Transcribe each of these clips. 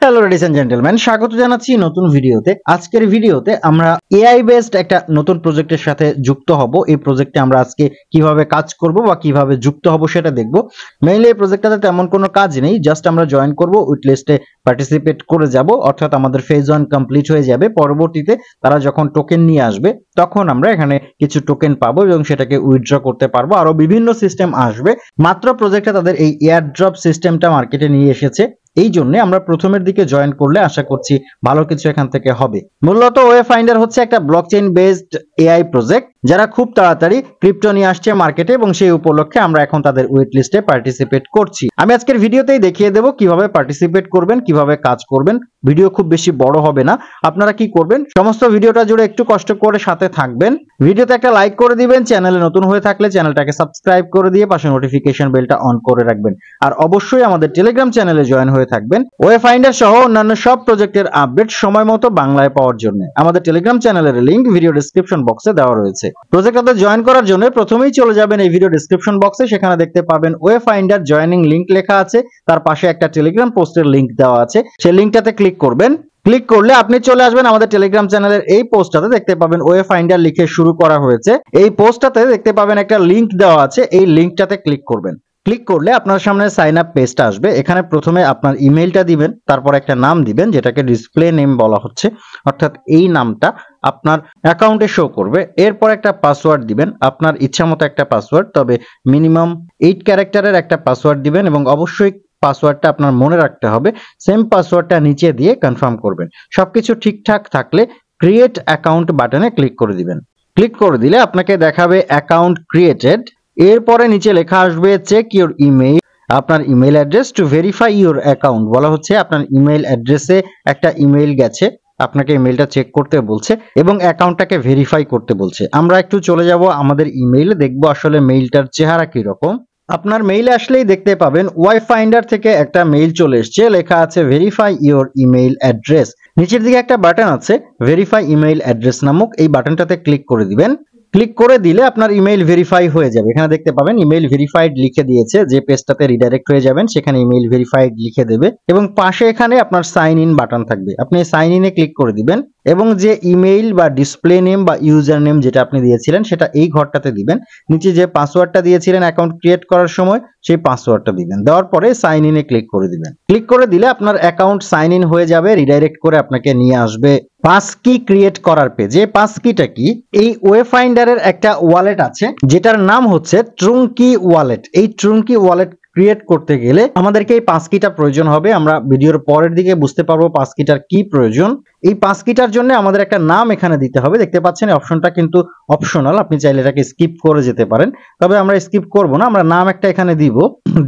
Hello ladies and gentleman, স্বাগত জানাচ্ছি নতুন ভিডিওতে। আজকের ভিডিওতে আমরা এআই বেসড একটা নতুন প্রজেক্টের সাথে যুক্ত হব। এই প্রজেক্টে আমরা আজকে কিভাবে কাজ করব বা কিভাবে যুক্ত হব সেটা দেখব। মেইনলি এই প্রজেক্টটাতে তেমন কোনো কাজ নেই, জাস্ট আমরা জয়েন করব, উইট লিস্টে পার্টিসিপেট করে যাব, অর্থাৎ আমাদের ফেজ 1 কমপ্লিট হয়ে যাবে। পরবর্তীতে তারা যখন টোকেন নিয়ে আসবে তখন আমরা এখানে কিছু টোকেন পাবো এবং সেটাকে উইথড্র করতে পারবো। আরো বিভিন্ন সিস্টেম আসবে। মাত্র প্রজেক্টে তাদের এই এয়ারড্রপ সিস্টেমটা মার্কেটে নিয়ে এসেছে, এই জন্য আমরা প্রথমের দিকে জয়েন করলে আশা করছি ভালো কিছু এখান থেকে হবে। মূলত ওয়ে ফাইন্ডার হচ্ছে একটা ব্লকচেইন বেসড এআই প্রজেক্ট, যারা খুব তাড়াতাড়ি ক্রিপ্টো নিয়ে আসছে মার্কেটে এবং সেই উপলক্ষে আমরা এখন তাদের ওয়েট লিস্টে পার্টিসিপেট করছি। আমি আজকের ভিডিওতেই দেখিয়ে দেবো কিভাবে পার্টিসিপেট করবেন, কিভাবে কাজ করবেন। ভিডিও খুব বেশি বড় হবে না। আপনারা কি করবেন, সমস্ত ভিডিওটা জুড়ে একটু কষ্ট করে সাথে থাকবেন। ভিডিওতে একটা লাইক করে দিবেন, চ্যানেলে নতুন হয়ে থাকলে চ্যানেলটাকে সাবস্ক্রাইব করে দিয়ে পাশে নোটিফিকেশন বেলটা অন করে রাখবেন। আর অবশ্যই আমাদের টেলিগ্রাম চ্যানেলে জয়েন হয়ে থাকবেন ওয়ে ফাইন্ডার সহ অন্যান্য সব প্রজেক্টের আপডেট সময় মতো বাংলায় পাওয়ার জন্য। আমাদের টেলিগ্রাম চ্যানেলের লিংক ভিডিও ডেসক্রিপশন বক্সে দেওয়া রয়েছে। প্রজেক্টটাতে জয়েন করার জন্য প্রথমেই চলে যাবেন এই ভিডিও ডেসক্রিপশন বক্সে, সেখানে দেখতে পাবেন ওয়ে ফাইন্ডার জয়েনিং লিংক লেখা আছে, তার পাশে একটা টেলিগ্রাম পোস্টের লিংক দেওয়া আছে, সেই লিংকটাতে ক্লিক করবেন। ক্লিক করলে আপনি চলে আসবেন আমাদের টেলিগ্রাম চ্যানেলের এই পোস্টটাতে, দেখতে পাবেন ওয়ে ফাইন্ডার লিখে শুরু করা হয়েছে। এই পোস্টটাতে দেখতে পাবেন একটা লিংক দেওয়া আছে, এই লিংকটাতে ক্লিক করবেন। ক্লিক করলে আপনার সামনে সাইন আপ পেজটা আসবে। এখানে প্রথমে আপনার ইমেইলটা দিবেন, তারপর একটা নাম দিবেন যেটাকে ডিসপ্লে নেম বলা হচ্ছে, অর্থাৎ এই নামটা আপনার অ্যাকাউন্টে শো করবে। এরপর একটা পাসওয়ার্ড দিবেন, আপনার ইচ্ছামতো একটা পাসওয়ার্ড, তবে মিনিমাম 8 ক্যারেক্টারের একটা পাসওয়ার্ড দিবেন এবং অবশ্যই পাসওয়ার্ডটা আপনার মনে রাখতে হবে। সেম পাসওয়ার্ডটা নিচে দিয়ে কনফার্ম করবেন। সবকিছু ঠিকঠাক থাকলে ক্রিয়েট অ্যাকাউন্ট বাটনে ক্লিক করে দিবেন। ক্লিক করে দিলে আপনাকে দেখাবে অ্যাকাউন্ট ক্রিয়েটেড। এরপরে নিচে লেখা আসবে চেক ইউর ইমেইল, আপনার email address to verify your account. বলা হচ্ছে আপনার ইমেইল অ্যাড্রেসে একটা ইমেইল গেছে, আপনাকে ইমেইলটা চেক করতে বলছে এবং অ্যাকাউন্টটাকে ভেরিফাই করতে বলছে। আমরা একটু চলে যাব আমাদের ইমেইলে, দেখবো আসলে মেইলটার চেহারা কি রকম। আপনার মেইলে আসলেই দেখতে পাবেন ওয়াই ফাইন্ডার থেকে একটা মেইল চলে এসছে, লেখা আছে ভেরিফাই ইউর ইমেইল অ্যাড্রেস। নিচের দিকে একটা বাটন আছে ভেরিফাই ইমেইল অ্যাড্রেস নামক, এই বাটনটাতে ক্লিক করে দিবেন। ক্লিক করে দিলে আপনার ইমেইল ভেরিফাই হয়ে যাবে। এখানে দেখতে পাবেন ইমেইল ভেরিফাইড লিখে দিয়েছে, যে পেজটাতে রিডাইরেক্ট হয়ে যাবেন সেখানে ইমেইল ভেরিফাইড লিখে দেবে এবং পাশে এখানে আপনার সাইন ইন বাটন থাকবে, আপনি সাইন ইনে ক্লিক করে দিবেন এবং যে ইমেইল বা ডিসপ্লে নেম বা ইউজার নেম যেটা আপনি দিয়েছিলেন সেটা এই ঘরটাতে দিবেন। নিচে যে পাসওয়ার্ডটা দিয়েছিলেন অ্যাকাউন্ট ক্রিয়েট করার সময় সেই পাসওয়ার্ডটা দিবেন, দেওয়ার পরে সাইন ইনে ক্লিক করে দিবেন। ক্লিক করে দিলে আপনার অ্যাকাউন্ট সাইন ইন হয়ে যাবে, রিডাইরেক্ট করে আপনাকে নিয়ে আসবে পাসকি ক্রিয়েট করার পেজে। পাসকিটা কি? এই ওয়ে ফাইন্ডারের একটা ওয়ালেট আছে যেটার নাম হচ্ছে ট্রুঙ্কি ওয়ালেট। এই ট্রুঙ্কি ওয়ালেট ক্রিয়েট করতে গেলে আমাদেরকে এই পাসকিটা প্রয়োজন হবে। আমরা ভিডিওর পরের দিকে বুঝতে পারবো পাসকিটার কি প্রয়োজন। এই পাসকিটার জন্য আমাদের একটা নাম এখানে দিতে হবে। দেখতে পাচ্ছেন অপশনটা কিন্তু অপশনাল, আপনি চাইলে এটাকে স্কিপ করে যেতে পারেন, তবে আমরা স্কিপ করব না। আমরা নাম একটা এখানে দিব,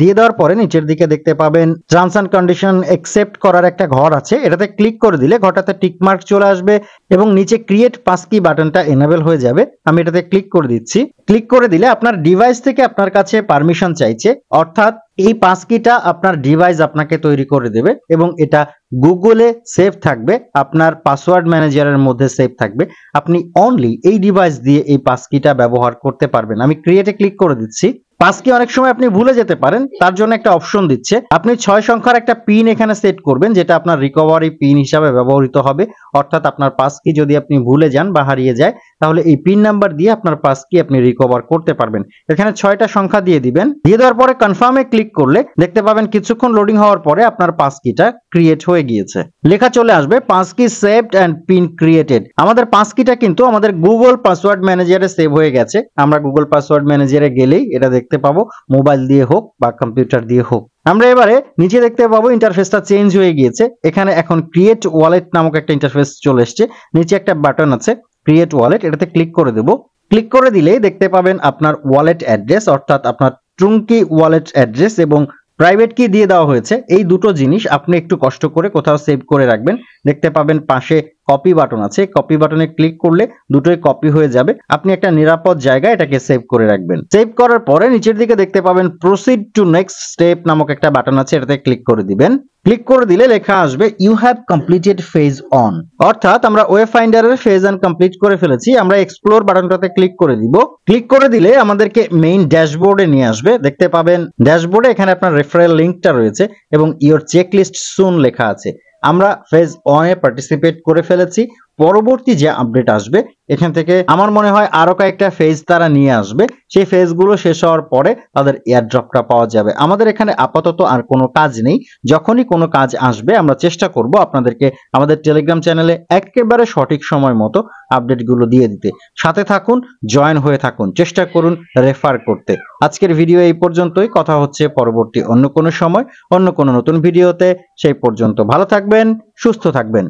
দিয়ে দেওয়ার পরে নিচের দিকে দেখতে পাবেন টার্মস এন্ড কন্ডিশন একসেপ্ট করার একটা ঘর আছে, এটাতে ক্লিক করে দিলে ঘরটাতে টিক মার্ক চলে আসবে এবং নিচে ক্রিয়েট পাসকি বাটনটা এনেবল হয়ে যাবে। আমি এটাতে ক্লিক করে দিচ্ছি। ক্লিক করে দিলে আপনার ডিভাইস থেকে আপনার কাছে পারমিশন চাইছে, অর্থাৎ এই পাসকিটা আপনার ডিভাইস আপনাকে তৈরি করে দেবে এবং এটা গুগলে সেভ থাকবে, আপনার পাসওয়ার্ড ম্যানেজারের মধ্যে সেভ থাকবে। আপনি অনলি এই ডিভাইস দিয়ে এই পাসকিটা ব্যবহার করতে পারবেন। আমি ক্রিয়েটে ক্লিক করে দিচ্ছি। পাসকি অনেক সময় আপনি ভুলে যেতে পারেন, তার জন্য একটা অপশন দিচ্ছে, আপনি 6 সংখ্যার একটা পিন এখানে সেট করবেন যেটা আপনার রিকভারি পিন হিসাবে ব্যবহৃত হবে। অর্থাৎ আপনার পাসকি যদি আপনি ভুলে যান বা হারিয়ে যায় তাহলে এই পিন নাম্বার দিয়ে আপনার পাসকি আপনি রিকভার করতে পারবেন। এখানে 6টা সংখ্যা দিয়ে দিবেন। দিয়ে দেওয়ার পরে কনফার্মে ক্লিক করলে দেখতে পাবেন কিছুক্ষণ লোডিং হওয়ার পরে আপনার পাসকিটা ক্রিয়েট হয়ে গিয়েছে, লেখা চলে আসবে passkey saved and PIN created. আমাদের পাসকিটা কিন্তু আমাদের গুগল পাসওয়ার্ড ম্যানেজারে সেভ হয়ে গেছে। আমরা গুগল পাসওয়ার্ড ম্যানেজারে গেলেই এটা দেখতে পাবো, মোবাইল দিয়ে হোক বা কম্পিউটার দিয়ে হোক। আমরা এবারে নিচে দেখতে পাবো ইন্টারফেসটা চেঞ্জ হয়ে গিয়েছে। এখানে এখন ক্রিয়েট ওয়ালেট নামক একটা ইন্টারফেস চলে এসেছে। নিচে একটা বাটন আছে ক্রিয়েট ওয়ালেট, এটাতে ক্লিক করে দেব। ক্লিক করে দিলেই দেখতে পাবেন আপনার ওয়ালেট অ্যাড্রেস, অর্থাৎ আপনার ট্রুঙ্কি ওয়ালেট অ্যাড্রেস এবং প্রাইভেট কি দিয়ে দেওয়া হয়েছে। এই দুটো জিনিস আপনি একটু কষ্ট করে কোথাও সেভ করে রাখবেন। দেখতে পাবেন পাশে কপি বাটন আছে, কপি বাটনে ক্লিক করলে দুটোই কপি হয়ে যাবে। আপনি একটা নিরাপদ জায়গায় এটাকে সেভ করে রাখবেন। সেভ করার পরে নিচের দিকে দেখতে পাবেন প্রসিড টু নেক্সট স্টেপ নামক একটা বাটন আছে, এটাতে ক্লিক করে দিবেন। ক্লিক করে দিলে লেখা আসবে you have completed phase one, অর্থাৎ আমরা ওয়ে ফাইন্ডারের ফেজ অন কমপ্লিট করে ফেলেছি। আমরা এক্সপ্লোর বাটনটাতে ক্লিক করে দিব। ক্লিক করে দিলে আমাদেরকে মেইন ড্যাশবোর্ডে নিয়ে আসবে। দেখতে পাবেন ড্যাশবোর্ডে এখানে আপনার রেফারেল লিংকটা রয়েছে এবং ইওর চেকলিস্ট সুন লেখা আছে। আমরা ফেজ 1 এ পার্টিসিপেট করে ফেলেছি। পরবর্তী যে আপডেট আসবে এখান থেকে আমার মনে হয় আরো কয়েকটা ফেজ তারা নিয়ে আসবে। সেই ফেজগুলো শেষ হওয়ার পরে তাদের এয়ারড্রপটা পাওয়া যাবে। আমাদের এখানে আপাতত আর কোনো কাজ নেই। যখনই কোনো কাজ আসবে আমরা চেষ্টা করব আপনাদেরকে আমাদের টেলিগ্রাম চ্যানেলে একেবারে সঠিক সময় মতো আপডেটগুলো দিয়ে দিতে। সাথে থাকুন, জয়েন হয়ে থাকুন, চেষ্টা করুন রেফার করতে। আজকের ভিডিও এই পর্যন্তই। কথা হচ্ছে পরবর্তী অন্য কোনো সময় অন্য কোনো নতুন ভিডিওতে। সেই পর্যন্ত ভালো থাকবেন, সুস্থ থাকবেন।